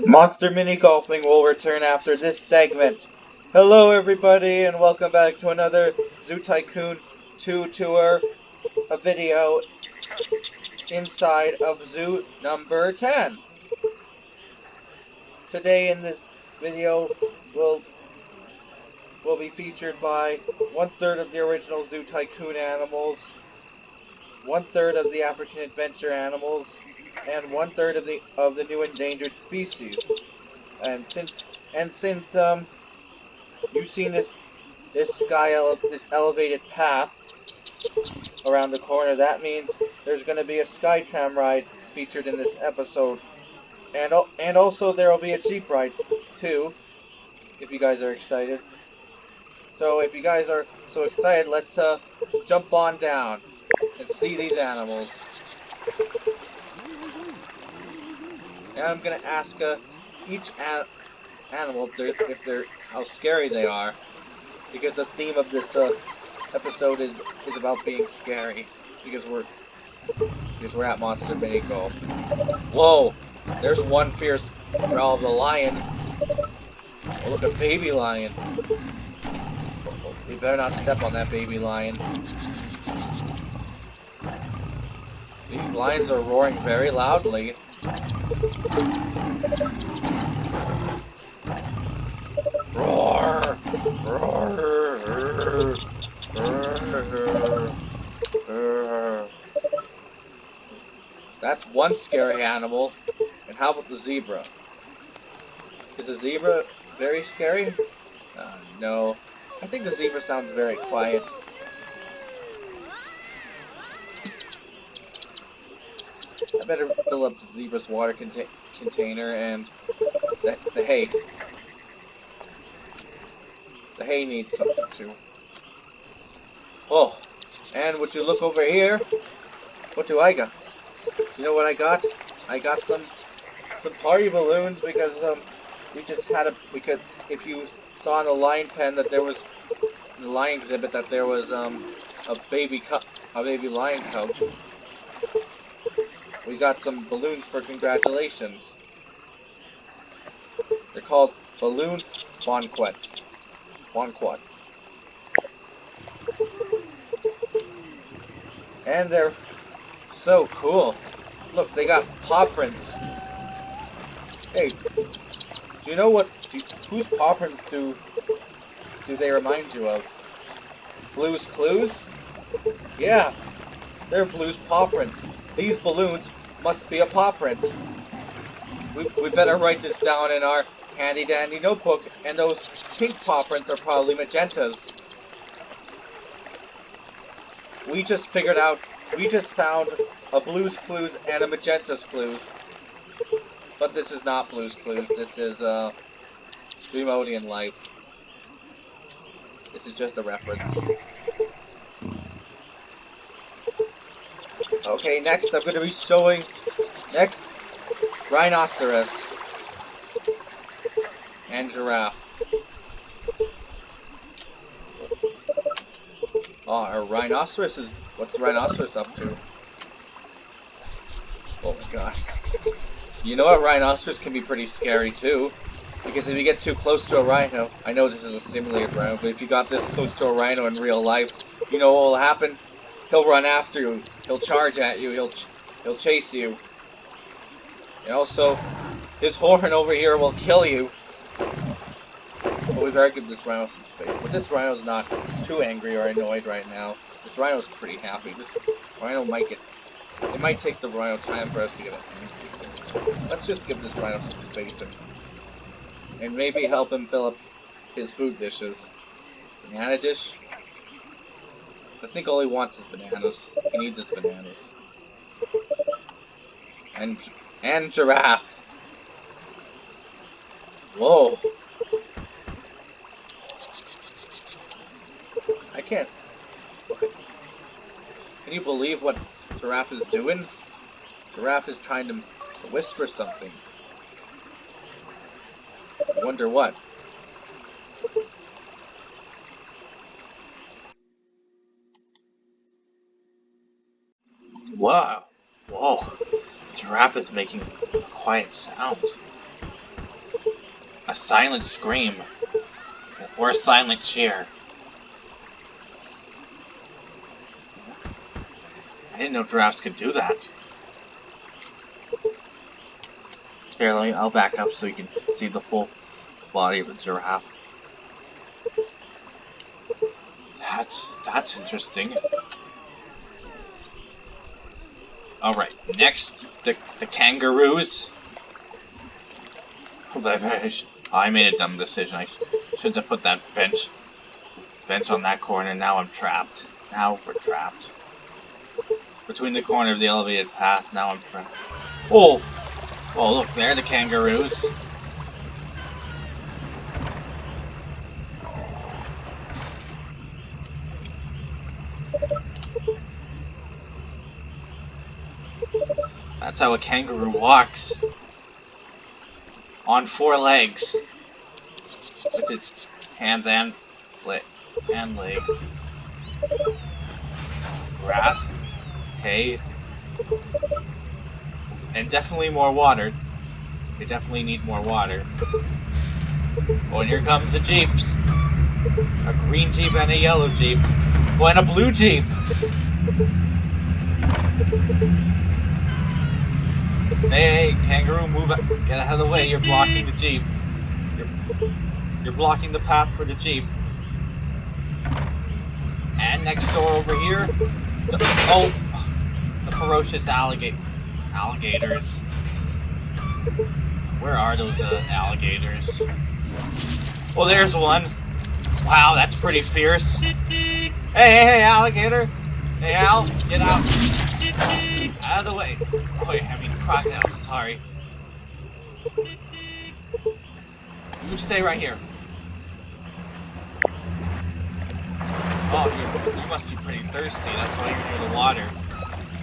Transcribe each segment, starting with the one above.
Monster Mini Golfing will return after this segment. Hello everybody and welcome back to another Zoo Tycoon 2 tour, a video inside of Zoo number 10. Today in this video will be featured by one-third of the original Zoo Tycoon animals, one-third of the African Adventure animals, and one-third of the new endangered species. And since you've seen this elevated path around the corner, that means there's going to be a sky tram ride featured in this episode, and also there will be a jeep ride too, if you guys are excited. So if you guys are so excited, let's jump on down and see these animals. And I'm gonna ask each animal if they're how scary they are, because the theme of this episode is about being scary, because we're at Monster Mini Golf. Whoa! There's one fierce growl of the lion. Oh, look, a baby lion. Oh, we better not step on that baby lion. These lions are roaring very loudly. Roar! Roar! That's one scary animal. And how about the zebra? Is the zebra very scary? No. I think the zebra sounds very quiet. I better fill up the zebra's water container and the hay. The hay needs something too. Oh, and would you look over here? What do I got? You know what I got? I got some party balloons because we just had because if you saw in the lion pen that there was in the lion exhibit that there was a baby lion cub. We got some balloons for congratulations. They're called balloon bonquet. And they're so cool. Look, they got paw prints. Hey, do you know whose paw prints do they remind you of? Blue's Clues? Yeah, they're Blue's paw prints. These balloons must be a paw print. We better write this down in our handy dandy notebook, and those pink paw prints are probably Magentas. We just found a Blue's Clues and a Magenta's Clues. But this is not Blue's Clues, this is Dreamodian Life. This is just a reference. Okay, next I'm going to be showing, rhinoceros and giraffe. Oh, our rhinoceros is, what's the rhinoceros up to? Oh my god. You know what, rhinoceros can be pretty scary too. Because if you get too close to a rhino, I know this is a simulated rhino, but if you got this close to a rhino in real life, you know what will happen? He'll run after you, he'll charge at you, he'll chase you. And also, his horn over here will kill you. But we better give this rhino some space. But this rhino's not too angry or annoyed right now. This rhino's pretty happy. This rhino might get... It might take the rhino time for us to get angry. Let's just give this rhino some space and maybe help him fill up his food dishes. Banana dish? I think all he wants is bananas. He needs his bananas. And giraffe. Whoa. I can't. Can you believe what giraffe is doing? Giraffe is trying to whisper something. I wonder what. Wow. Whoa. Giraffe is making a quiet sound. A silent scream. Or a silent cheer. I didn't know giraffes could do that. Here, I'll back up so you can see the full body of the giraffe. That's interesting. Alright, next, the kangaroos. I made a dumb decision. I should have put that bench on that corner. Now I'm trapped. Now we're trapped. Between the corner of the elevated path, now I'm trapped. Oh! Oh, look, there are the kangaroos. That's how a kangaroo walks. On 4 legs. With its hands and legs. Grass, hay, and definitely more water. They definitely need more water. Oh, and here comes the jeeps. A green jeep and a yellow jeep. Oh, and a blue jeep. Hey, kangaroo, move up. Get out of the way. You're blocking the jeep. You're blocking the path for the jeep. And next door over here, the ferocious alligators. Where are those alligators? Well, there's one. Wow, that's pretty fierce. Hey, alligator. Hey, Al, get out. Out of the way. Oh, wait, I mean crocodile, sorry. You stay right here. Oh, you must be pretty thirsty. That's why you're near the water.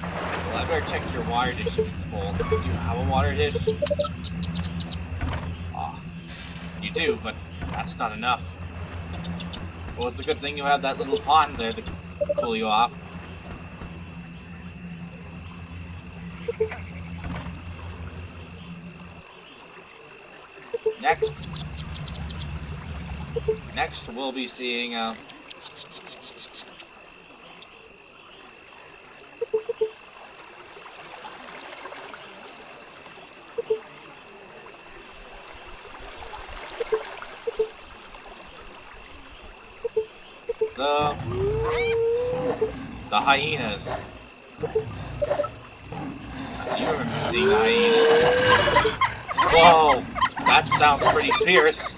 Well, I better check your water dish if it's full. Do you have a water dish? Oh, you do, but that's not enough. Well, it's a good thing you have that little pond there to cool you off. Next we'll be seeing the hyenas. You remember seeing the hyenas? Whoa, that sounds pretty fierce.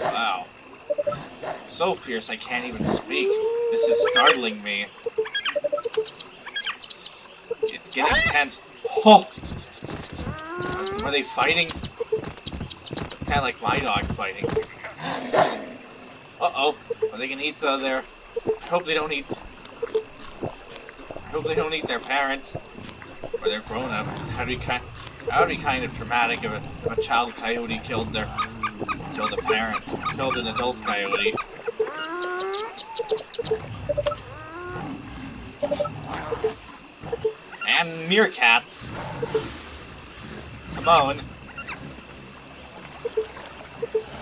Wow. So fierce I can't even speak. This is startling me. It's getting tense. Oh! Are they fighting? Kind of like my dog's fighting. Uh-oh. Are they gonna eat their... I hope they don't eat their parent. Or their grown-up. That would be kind of traumatic if a child coyote killed a parent. Killed an adult coyote. And meerkats. Come on.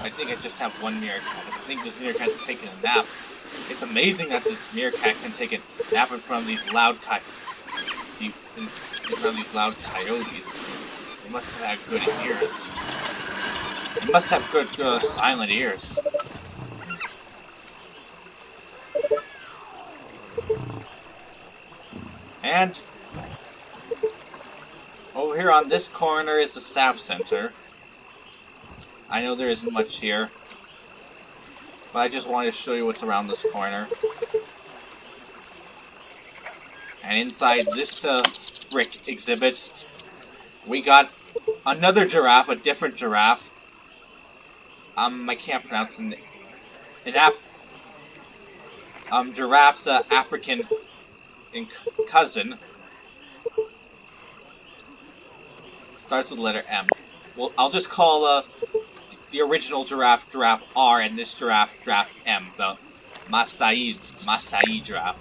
I think I just have one meerkat. I think this meerkat is taking a nap. It's amazing that this meerkat can take a nap in front of these loud coyotes. They must have had good ears. They must have good silent ears. And over here on this corner is the staff center. I know there isn't much here, but I just wanted to show you what's around this corner. And inside this brick exhibit, we got another giraffe, a different giraffe. I can't pronounce it. Giraffe's African cousin. Starts with the letter M. Well, I'll just call the original giraffe R, and this giraffe M, the Masai giraffe.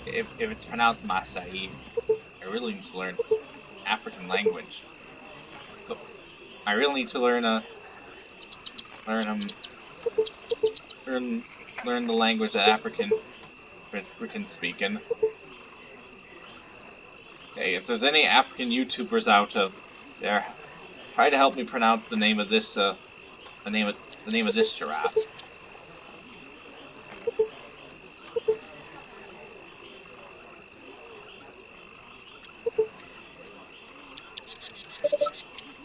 If it's pronounced Masai, I I really need to learn African language. So I really need to learn learn learn the language that African speaking. Okay, if there's any African YouTubers out there, try to help me pronounce the name of this the name of this giraffe.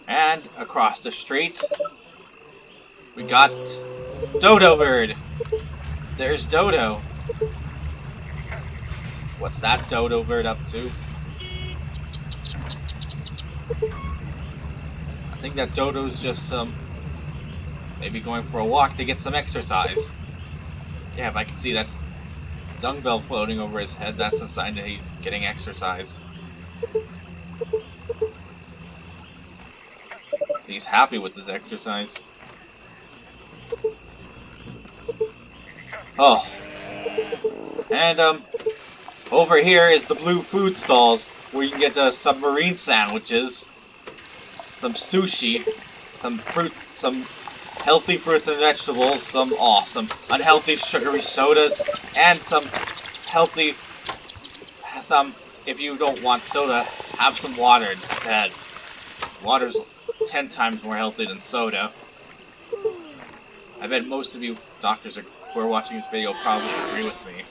And across the street, we got Dodo Bird. There's Dodo. What's that Dodo Bird up to? I think that Dodo's just maybe going for a walk to get some exercise. Yeah, if I can see that dumbbell floating over his head, that's a sign that he's getting exercise. He's happy with his exercise. Oh. And over here is the blue food stalls where you can get submarine sandwiches, some sushi, some fruits, some healthy fruits and vegetables, some unhealthy sugary sodas, and some healthy, if you don't want soda, have some water instead. Water's 10 times more healthy than soda. I bet most of you doctors who are watching this video probably agree with me.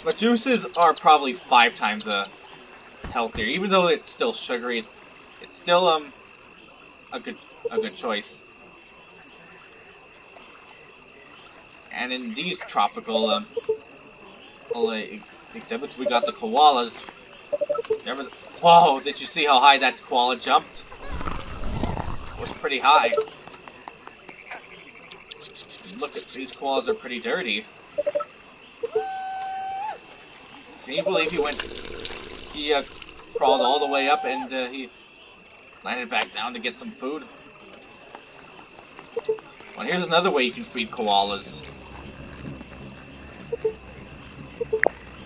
But juices are probably 5 times healthier, even though it's still sugary. It's still a good choice. And in these tropical exhibits, we got the koalas. Whoa! Did you see how high that koala jumped? It was pretty high. Look at these koalas are pretty dirty. Can you believe he crawled all the way up and he landed back down to get some food? Well, here's another way you can feed koalas.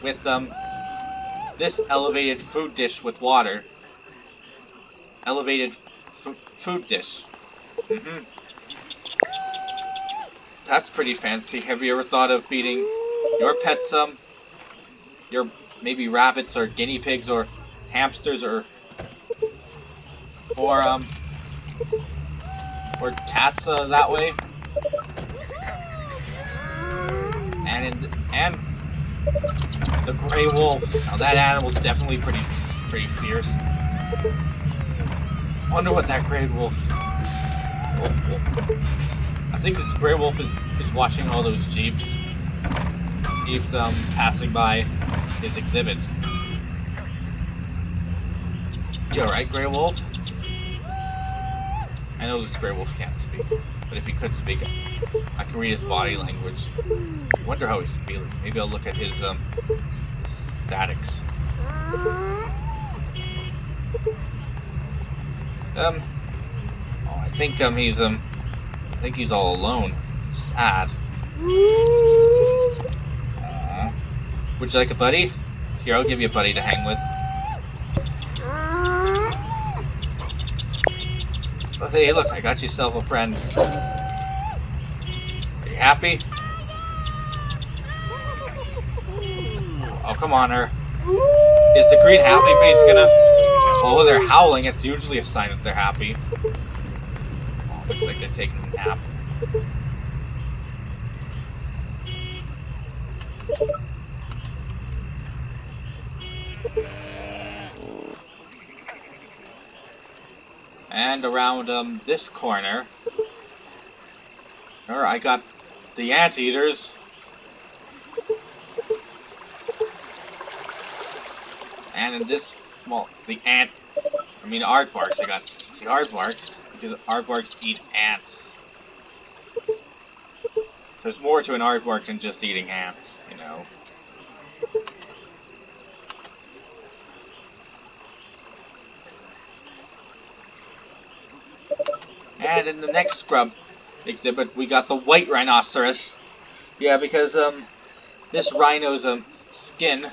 With this elevated food dish with water. Elevated food dish. That's pretty fancy. Have you ever thought of feeding your pets your maybe rabbits or guinea pigs or hamsters or cats that way? And the gray wolf. Now that animal's definitely pretty fierce. I wonder what that gray wolf. I think this gray wolf is watching all those jeeps. Jeeps passing by his exhibit. You alright, gray wolf? I know this gray wolf can't speak, but if he could speak, I can read his body language. I wonder how he's feeling. Maybe I'll look at his statics. Oh, I think he's all alone. Sad. Would you like a buddy? Here, I'll give you a buddy to hang with. Oh, hey, look, I got yourself a friend. Are you happy? Oh, come on, her. Is the green happy face gonna... Well, when they're howling, it's usually a sign that they're happy. Oh, looks like they're taking a nap. And around this corner, I got the anteaters. And in this aardvarks, I got the aardvarks, because aardvarks eat ants. There's more to an aardvark than just eating ants, you know. And in the next scrub exhibit, we got the white rhinoceros. Yeah, because this rhino's skin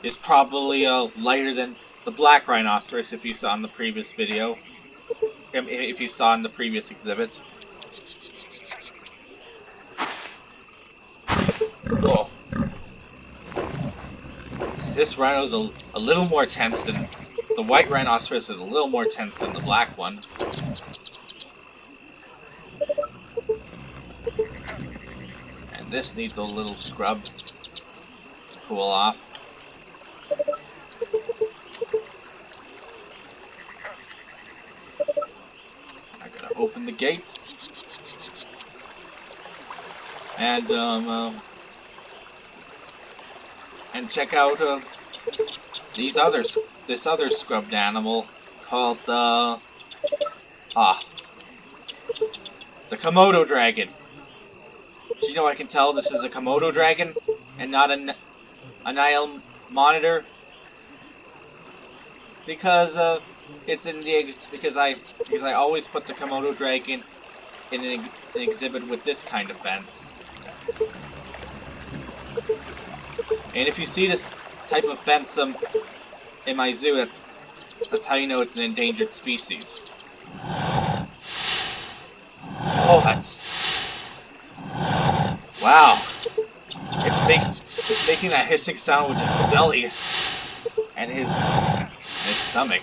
is probably lighter than the black rhinoceros if you saw in the previous video. If you saw in the previous exhibit. Oh. This rhino's a little more tense than... The white rhinoceros is a little more tense than the black one. And this needs a little scrub to cool off. I gotta open the gate. And check out this other scrubbed animal called the Komodo dragon. Do you know I can tell this is a Komodo dragon and not a Nile monitor? Because it's in the because I always put the Komodo dragon in an exhibit with this kind of fence. And if you see this type of fence in my zoo, that's how you know it's an endangered species. Oh, that's... Wow. It's making that hissing sound with his belly and his stomach.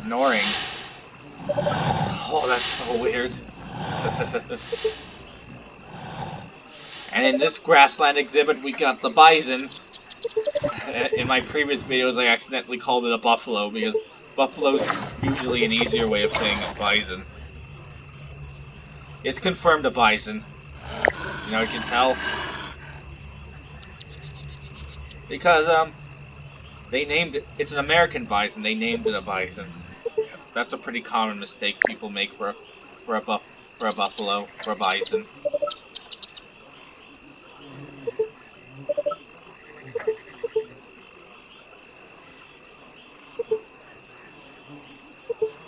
Snoring. Oh, that's so weird. And in this grassland exhibit, we got the bison. In my previous videos, I accidentally called it a buffalo because buffalo's usually an easier way of saying a bison. It's confirmed a bison. You know, you can tell. Because, they named it, it's an American bison, they named it a bison. That's a pretty common mistake people make for a buffalo, for a bison.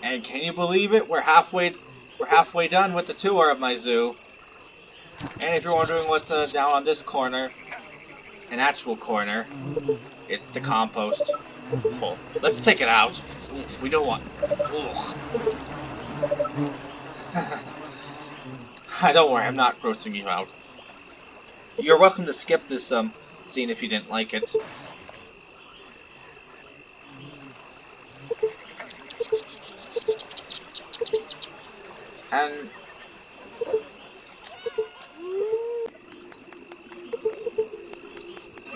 And can you believe it? We're halfway done with the tour of my zoo. And if you're wondering what's down on this corner, an actual corner, it's the compost. Oh, let's take it out. We don't want... Don't worry, I'm not grossing you out. You're welcome to skip this scene if you didn't like it.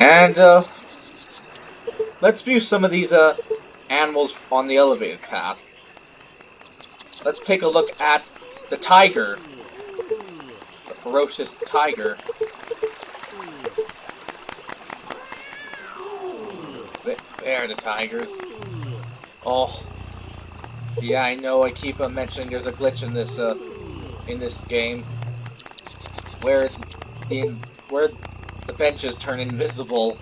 And let's view some of these animals on the elevated path. Let's take a look at the tiger, the ferocious tiger. There are the tigers. Oh, yeah, I know. I keep mentioning there's a glitch in this game where the benches turn invisible.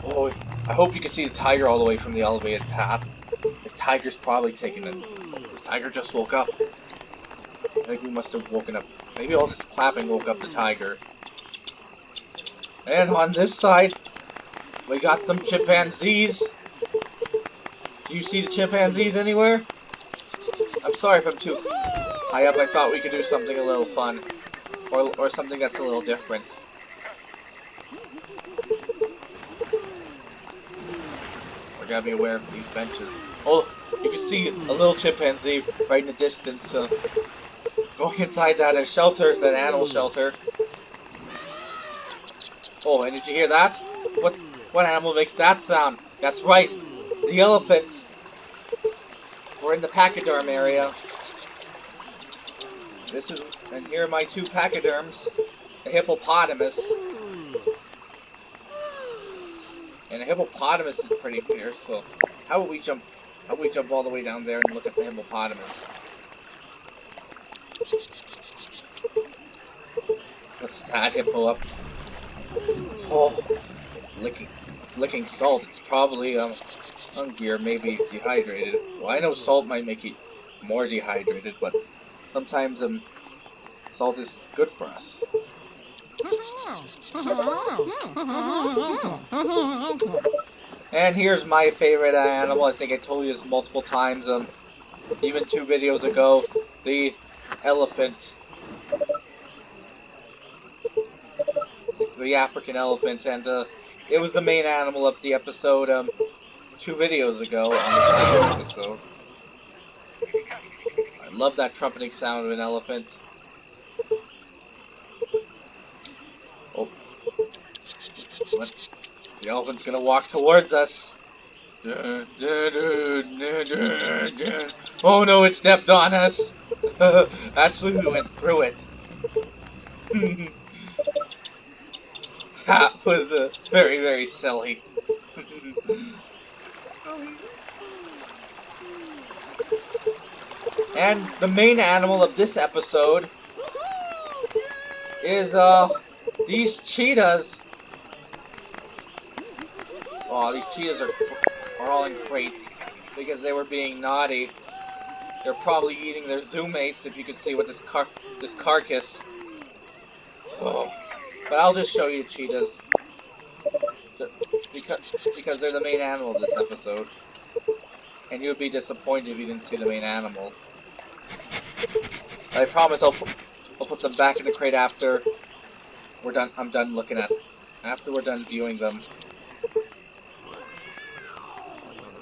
Oh, I hope you can see the tiger all the way from the elevated path. This tiger's probably taking it. This tiger just woke up. I think we must have woken up. Maybe all this clapping woke up the tiger. And on this side, we got some chimpanzees. Do you see the chimpanzees anywhere? I'm sorry if I'm too high up. I thought we could do something a little fun. Or something that's a little different. We gotta be aware of these benches. Oh, you can see a little chimpanzee right in the distance going inside that shelter, that animal shelter. Oh, and did you hear that? What animal makes that sound? That's right, the elephants. We're in the pachyderm area. And here are my two pachyderms, a hippopotamus. And a hippopotamus is pretty fierce, so how would we jump all the way down there and look at the hippopotamus? What's that hippo up? Oh, it's licking salt. It's probably hungry or maybe dehydrated. Well, I know salt might make it more dehydrated, but sometimes salt is good for us. And here's my favorite animal. I think I told you this multiple times. Even 2 videos ago, the elephant, the African elephant, and it was the main animal of the episode 2 videos ago on the Tycoon episode. I love that trumpeting sound of an elephant. Oh, what? The elephant's gonna walk towards us. Oh no, it stepped on us. Actually, we went through it. That was very, very silly. And the main animal of this episode is these cheetahs. Oh, these cheetahs are all in crates because they were being naughty. They're probably eating their zoomates, if you could see what this carcass. Oh. But I'll just show you cheetahs because they're the main animal of this episode, and you'd be disappointed if you didn't see the main animal. But I promise I'll put them back in the crate after we're done. I'm done looking at. After we're done viewing them.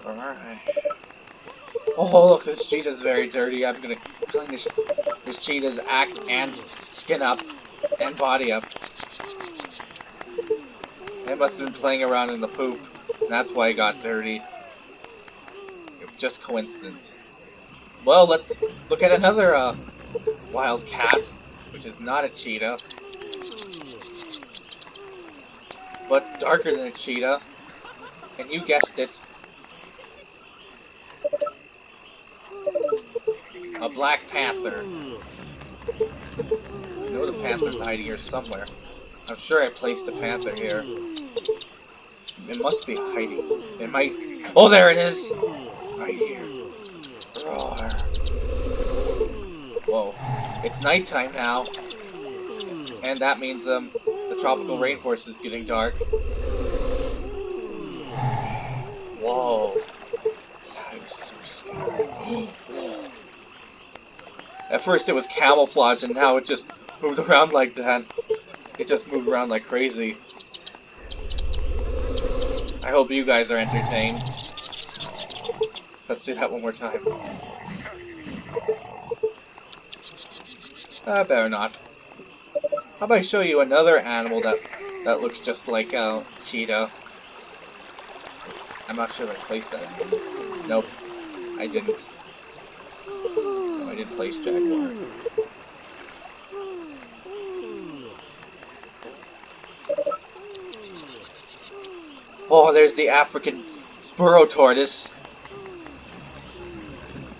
Alright. Oh look, this cheetah's very dirty. I'm gonna clean this cheetah's act and skin up and body up. It must have been playing around in the poop. And that's why it got dirty. It was just coincidence. Well, let's look at another wild cat, which is not a cheetah, but darker than a cheetah. And you guessed it. A black panther. I know the panther's hiding here somewhere. I'm sure I placed a panther here. It must be hiding. It might... Oh, there it is! Right here. Roar. Whoa. It's nighttime now. And that means, the tropical rainforest is getting dark. Whoa. That is so scary. At first it was camouflage, and now it just moved around like that. It just moved around like crazy. I hope you guys are entertained. Let's do that one more time. Better not. How about I show you another animal that looks just like cheetah? I'm not sure if I placed that. Nope, I didn't. No, I didn't place jaguar. Oh, there's the African burrow tortoise.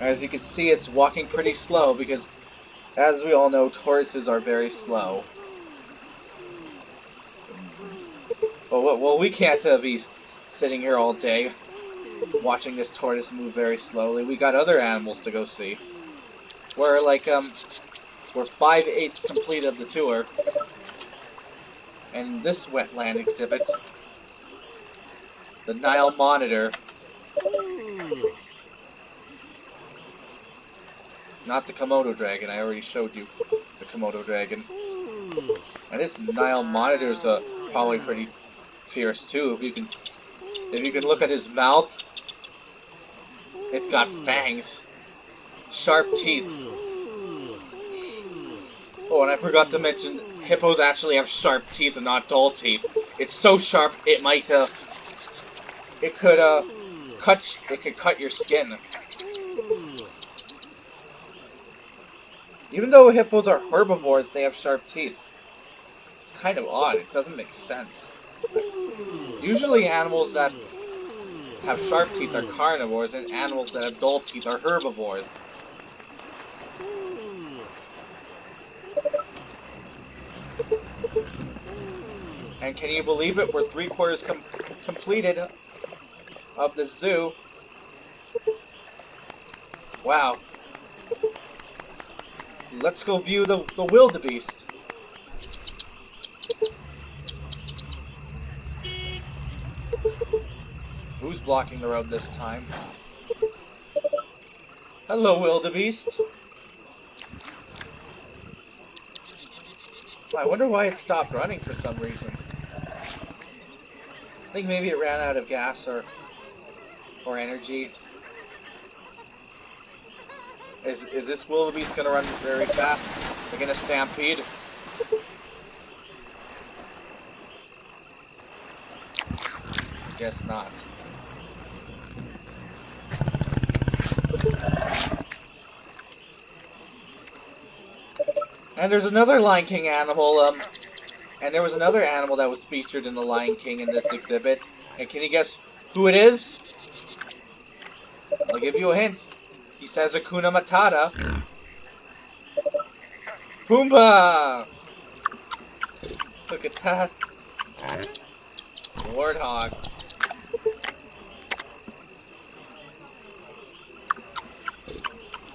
As you can see, it's walking pretty slow because, as we all know, tortoises are very slow. Well, we can't be sitting here all day watching this tortoise move very slowly. We got other animals to go see. We're like, we're 5/8 complete of the tour. And this wetland exhibit, the Nile monitor. Not the Komodo dragon, I already showed you the Komodo dragon. And this Nile monitor's probably pretty fierce too. If you can look at his mouth, it's got fangs. Sharp teeth. Oh, and I forgot to mention, hippos actually have sharp teeth and not dull teeth. It's so sharp it might it could cut your skin. Even though hippos are herbivores, they have sharp teeth. It's kind of odd. It doesn't make sense. Usually animals that have sharp teeth are carnivores, and animals that have dull teeth are herbivores. And can you believe it? We're 3/4 completed of the zoo. Wow. Let's go view the wildebeest. blocking the road this time. Hello, wildebeest. I wonder why it stopped running for some reason. I think maybe it ran out of gas or energy. Is this wildebeest gonna run very fast? They're gonna stampede. Guess not. And there's another Lion King animal, and there was another animal that was featured in the Lion King in this exhibit. And can you guess who it is? I'll give you a hint. He says Hakuna Matata. Pumbaa! Look at that. Warthog.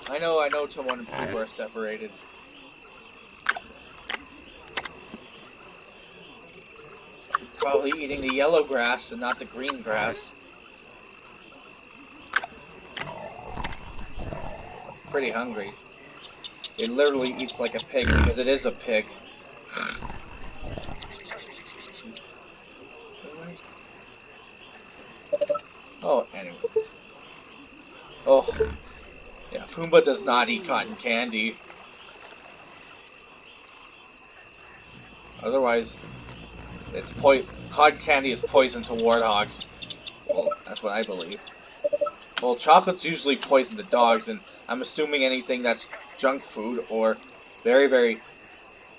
I know Timon and Pumbaa are separated. He's probably eating the yellow grass and not the green grass. Pretty hungry. It literally eats like a pig because it is a pig. Oh, anyway. Oh, yeah, Pumbaa does not eat cotton candy. Otherwise, cotton candy is poison to warthogs. Well, that's what I believe. Well, chocolate's usually poison to dogs, and I'm assuming anything that's junk food or very, very,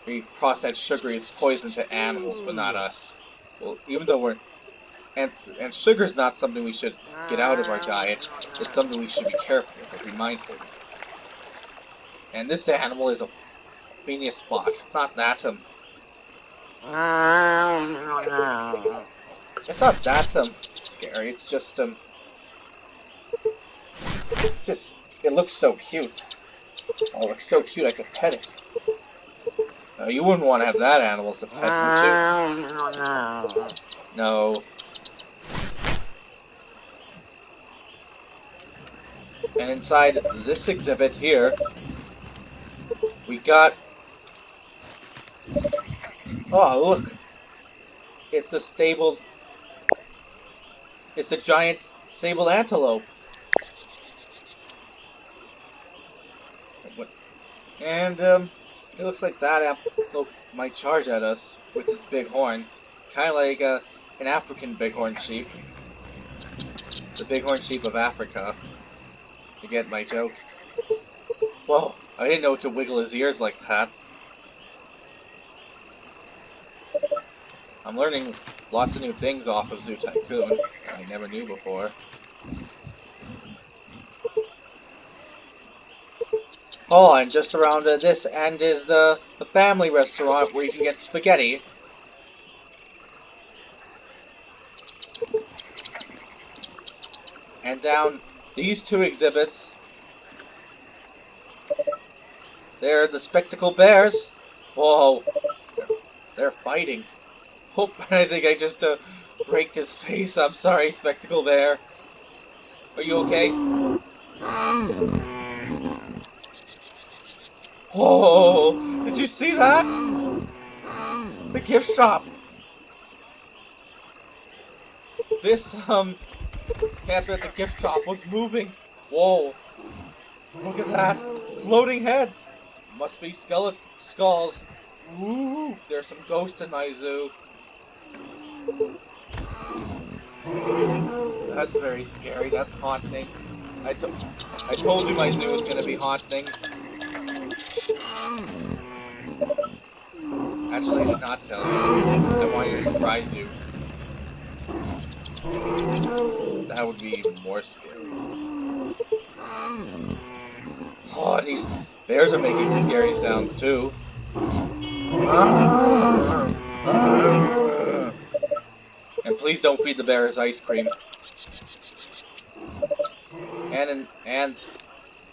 very processed sugar is poison to animals, but not us. Well, even though we're... And sugar's not something we should get out of our diet. It's something we should be careful of or be mindful of. And this animal is a Phineas fox. It's not that, it's not that, scary. It's just, it looks so cute. Oh, it looks so cute, I could pet it. You wouldn't want to have that animal as a pet, would you? No. And inside this exhibit here, we got... Oh, look! It's the It's the giant sable antelope. And, it looks like that antelope might charge at us with its big horns. Kind of like, an African bighorn sheep. The bighorn sheep of Africa. You get my joke? Whoa, I didn't know it could wiggle his ears like that. I'm learning lots of new things off of Zoo Tycoon I never knew before. Oh, and just around this end is the family restaurant where you can get spaghetti. And down these two exhibits, they're the spectacled bears. Whoa, they're fighting. Oh, I think I just raked his face. I'm sorry, spectacled bear. Are you okay? Oh, did you see that? The gift shop. This panther at the gift shop was moving. Whoa, look at that. Floating heads. Must be skeleton skulls. Ooh, there's some ghosts in my zoo. That's very scary. That's haunting. I told you my zoo was gonna be haunting. Actually, I did not tell you. I wanted to surprise you. That would be even more scary. Oh, these bears are making scary sounds too. And please don't feed the bears ice cream. And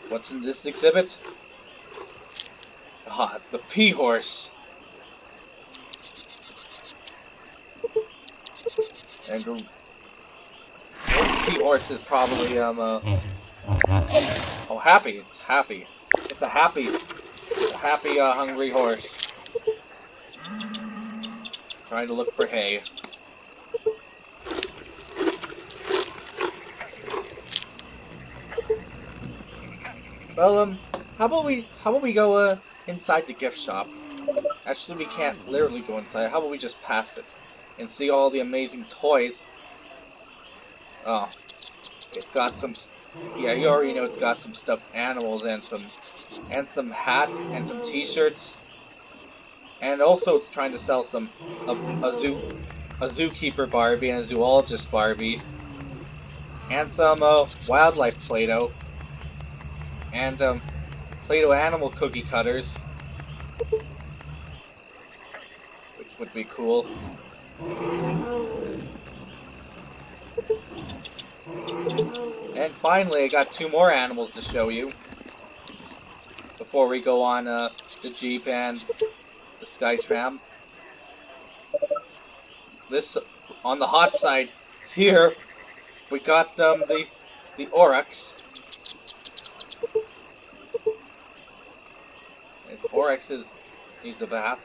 what's in this exhibit? Ah, the pea horse. And monkey horse is probably oh, happy. It's happy. It's a happy hungry horse. Trying to look for hay. Well, how about we go inside the gift shop? Actually, we can't literally go inside. How about we just pass it and see all the amazing toys? Oh, it's got some. Yeah, you already know it's got some stuffed animals and some hats and some T-shirts, and also it's trying to sell a zookeeper Barbie and a zoologist Barbie, and some wildlife Play-Doh, and Play-Doh animal cookie cutters, which would be cool. And finally, I got 2 more animals to show you before we go on the Jeep and the Skytram. This, on the hot side here, we got the Oryx. This Oryx needs a bath.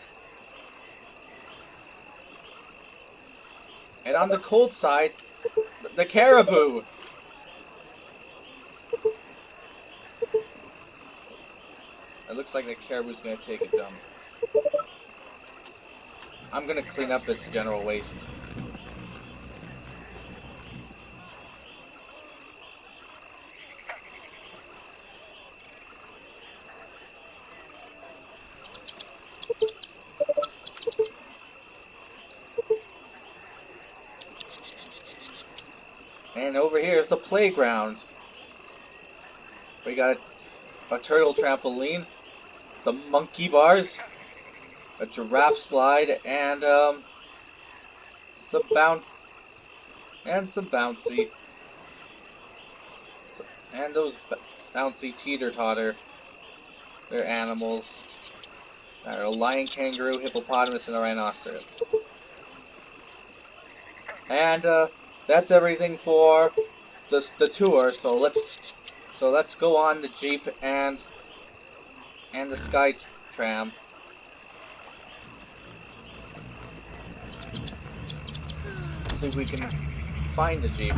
And on the cold side, the caribou. It looks like the caribou's gonna take a dump. I'm gonna clean up its general waste. And over here is the playground. We got a turtle trampoline, the monkey bars, a giraffe slide, and some bouncy, and those bouncy teeter-totter. They're animals. A lion, kangaroo, hippopotamus, and a rhinoceros. And that's everything for the tour. So let's go on the Jeep and the Sky Tram. See if we can find the Jeep.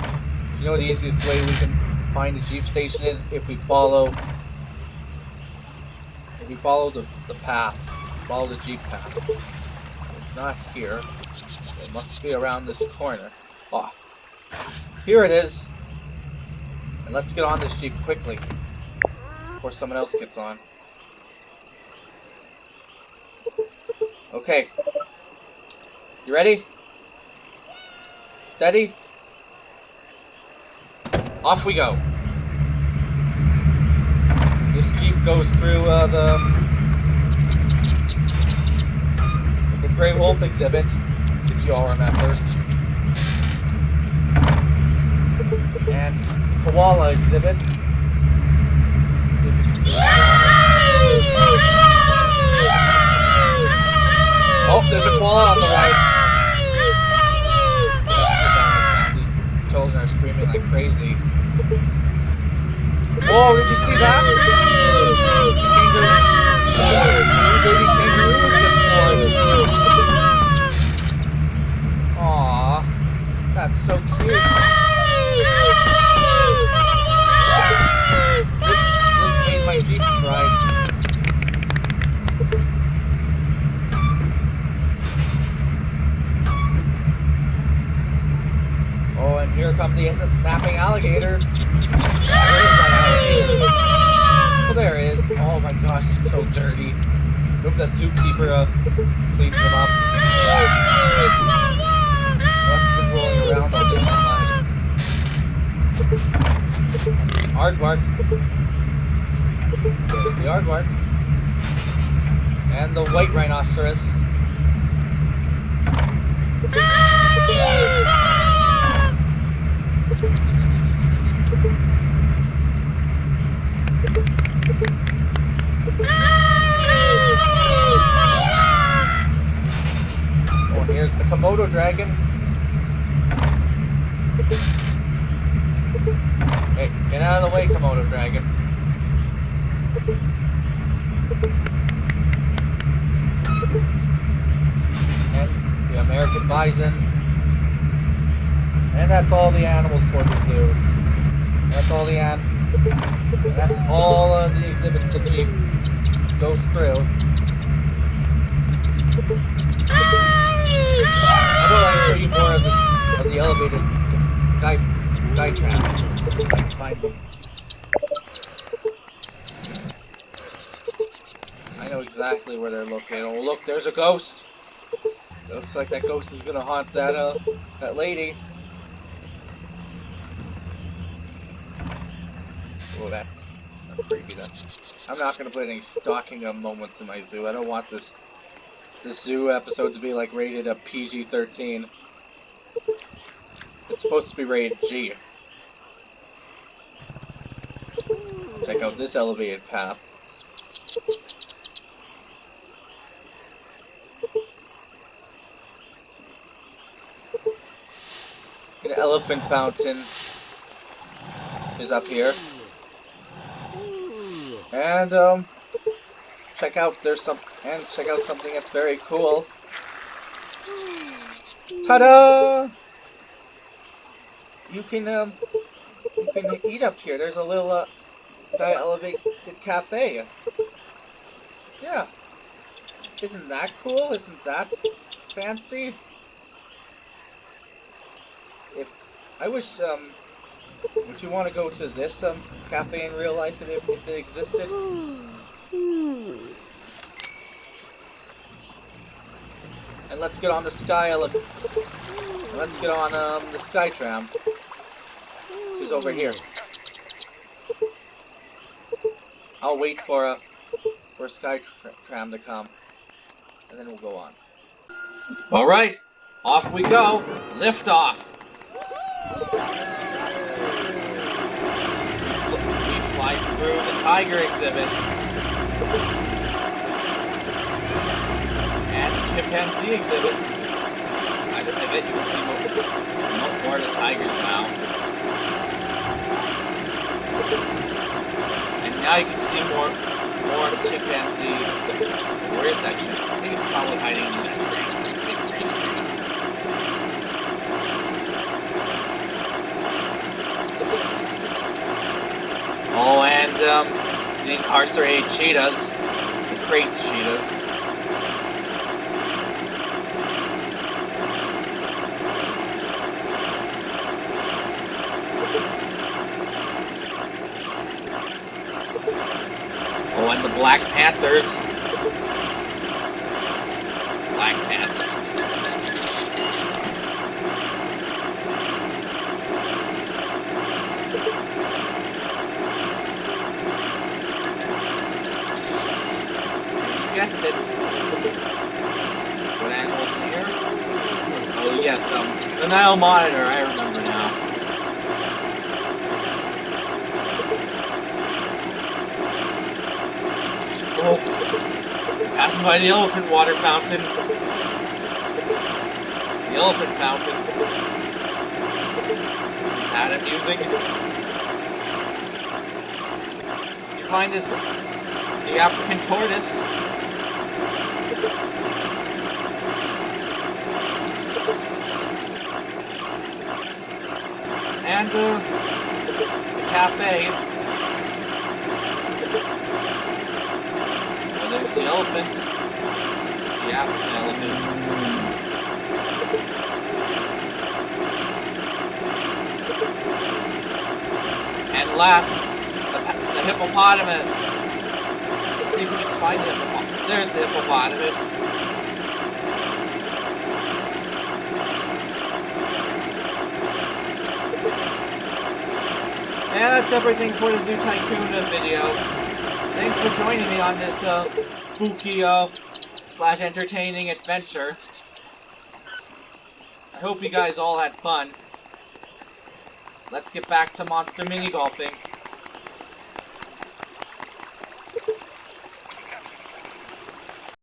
You know the easiest way we can find the Jeep station is if we follow the path. Follow the Jeep path. It's not here. It must be around this corner. Oh, here it is. And let's get on this Jeep quickly before someone else gets on. Okay. You ready? Steady? Off we go. This Jeep goes through the Great Wolf exhibit, if you all remember. And Koala exhibit. Oh, there's a koala on the right. These children are screaming like crazy. Whoa, did you see that? Baby kangaroo was just born. Aww, that's so cute. This made my Jeep cry. Oh, and here comes the snapping alligator. Where is that alligator? Oh, there it is. Oh my gosh, it's so dirty. Hope that zookeeper cleans them up. Must have been rolling around all day time. Aardvark. There's the aardvark. And the white rhinoceros. Oh, here's the Komodo dragon. Hey, get out of the way, Komodo dragon. And the American bison. And that's all the animals for the zoo. That's all the that's all of the exhibits the Jeep goes through. How about I show you more of the elevated sky trams? If I can find them. I know exactly where they're located. Oh look, there's a ghost. Looks like that ghost is gonna haunt that lady. Oh, that's creepy. I'm not gonna put any stalking moments in my zoo. I don't want this zoo episode to be like rated a PG-13. It's supposed to be rated G. Check out this elevated path. An elephant fountain is up here. And check out something that's very cool. Ta-da! You can eat up here. There's a little sky elevated cafe. Yeah. Isn't that cool? Isn't that fancy? If I wish would you want to go to this cafe in real life if it existed? And let's get on the let's get on the sky tram. She's over here. I'll wait for a sky tram to come, and then we'll go on. All right, off we go. Lift off. We fly through the tiger exhibit and the chimpanzee exhibit. I bet you can see more of the tigers now. And now you can see more of the chimpanzee. Where is that chimp? I think it's probably hiding in that tree. Big green tree. Oh, and the incarcerated cheetahs, the crate cheetahs. Oh, and the Black Panthers. Black Panthers. You guessed it. What animals in here? Oh yes, the Nile Monitor, I remember now. Oh, passing by the elephant water fountain. The elephant fountain. Isn't that amusing? You find this, the African tortoise. And the cafe. Well, there's the elephant. The African elephant. And last, the hippopotamus. Let's see if we can find the hippopotamus. There's the hippopotamus. And that's everything for the Zoo Tycoon video. Thanks for joining me on this spooky slash entertaining adventure. I hope you guys all had fun. Let's get back to monster mini golfing.